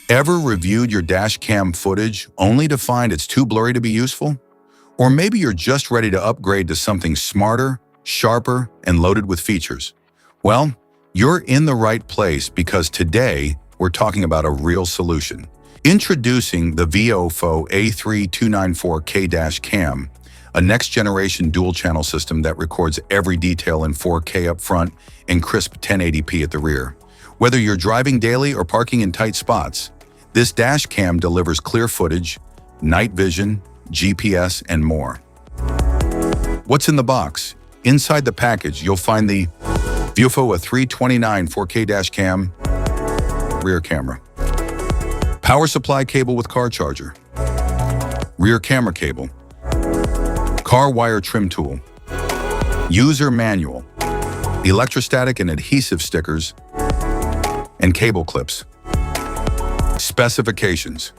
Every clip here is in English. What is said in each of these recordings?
Ever reviewed your dash cam footage only to find it's too blurry to be useful? Or maybe you're just ready to upgrade to something smarter, sharper, and loaded with features. Well, you're in the right place because today we're talking about a real solution. Introducing the VIOFO A329 4K dash cam, a next-generation dual-channel system that records every detail in 4K up front and crisp 1080p at the rear. Whether you're driving daily or parking in tight spots, this dash cam delivers clear footage, night vision, GPS, and more. What's in the box? Inside the package, you'll find the VIOFO A329 4K dash cam, rear camera, power supply cable with car charger, rear camera cable, car wire trim tool, user manual, electrostatic and adhesive stickers, and cable clips. Specifications.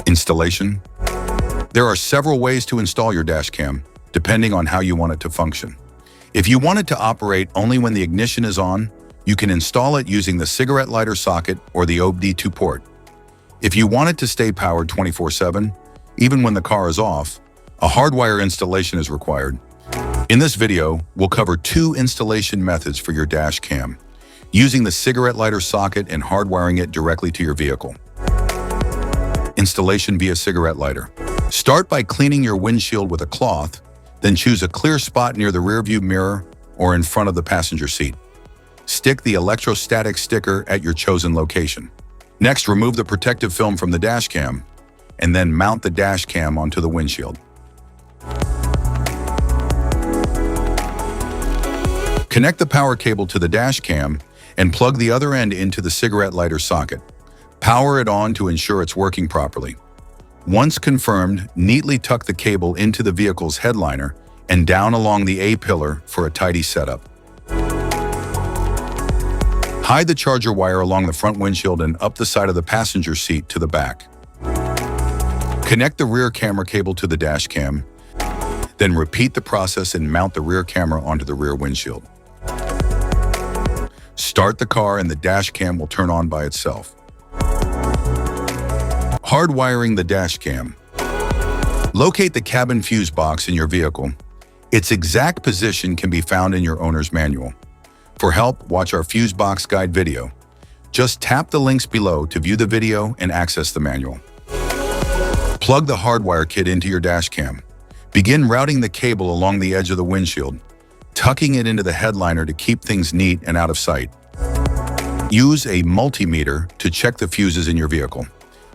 Installation. There are several ways to install your dash cam, depending on how you want it to function. If you want it to operate only when the ignition is on, you can install it using the cigarette lighter socket or the OBD2 port. If you want it to stay powered 24/7, even when the car is off, a hardwire installation is required. In this video, we'll cover two installation methods for your dash cam, using the cigarette lighter socket and hardwiring it directly to your vehicle. Installation via cigarette lighter. Start by cleaning your windshield with a cloth, then choose a clear spot near the rearview mirror or in front of the passenger seat. Stick the electrostatic sticker at your chosen location. Next, remove the protective film from the dash cam, and then mount the dash cam onto the windshield. Connect the power cable to the dash cam and plug the other end into the cigarette lighter socket. Power it on to ensure it's working properly. Once confirmed, neatly tuck the cable into the vehicle's headliner and down along the A-pillar for a tidy setup. Hide the charger wire along the front windshield and up the side of the passenger seat to the back. Connect the rear camera cable to the dash cam, then repeat the process and mount the rear camera onto the rear windshield. Start the car and the dash cam will turn on by itself. Hardwiring the dash cam. Locate the cabin fuse box in your vehicle. Its exact position can be found in your owner's manual. For help, watch our fuse box guide video. Just tap the links below to view the video and access the manual. Plug the hardwire kit into your dash cam. Begin routing the cable along the edge of the windshield, tucking it into the headliner to keep things neat and out of sight. Use a multimeter to check the fuses in your vehicle.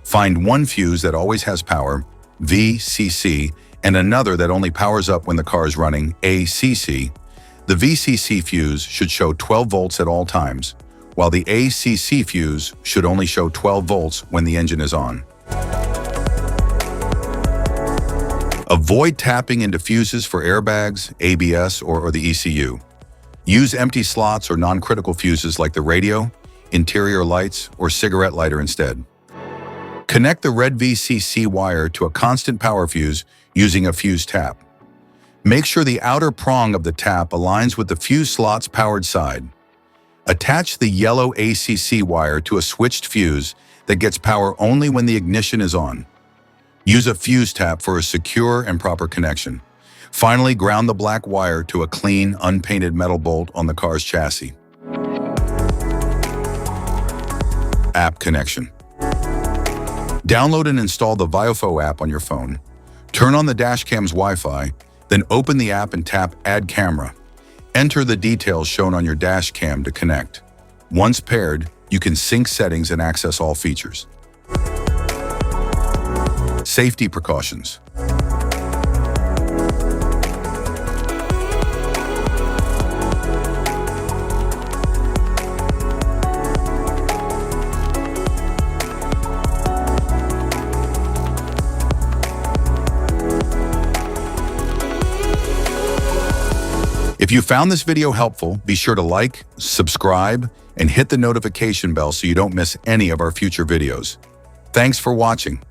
Find one fuse that always has power, VCC, and another that only powers up when the car is running, ACC. The VCC fuse should show 12 volts at all times, while the ACC fuse should only show 12 volts when the engine is on. Avoid tapping into fuses for airbags, ABS, or the ECU. Use empty slots or non-critical fuses like the radio, interior lights, or cigarette lighter instead. Connect the red VCC wire to a constant power fuse using a fuse tap. Make sure the outer prong of the tap aligns with the fuse slot's powered side. Attach the yellow ACC wire to a switched fuse that gets power only when the ignition is on. Use a fuse tap for a secure and proper connection. Finally, ground the black wire to a clean, unpainted metal bolt on the car's chassis. App connection. Download and install the VIOFO app on your phone. Turn on the dash cam's Wi-Fi, then open the app and tap Add Camera. Enter the details shown on your dash cam to connect. Once paired, you can sync settings and access all features. Safety precautions. If you found this video helpful, be sure to like, subscribe, and hit the notification bell so you don't miss any of our future videos. Thanks for watching.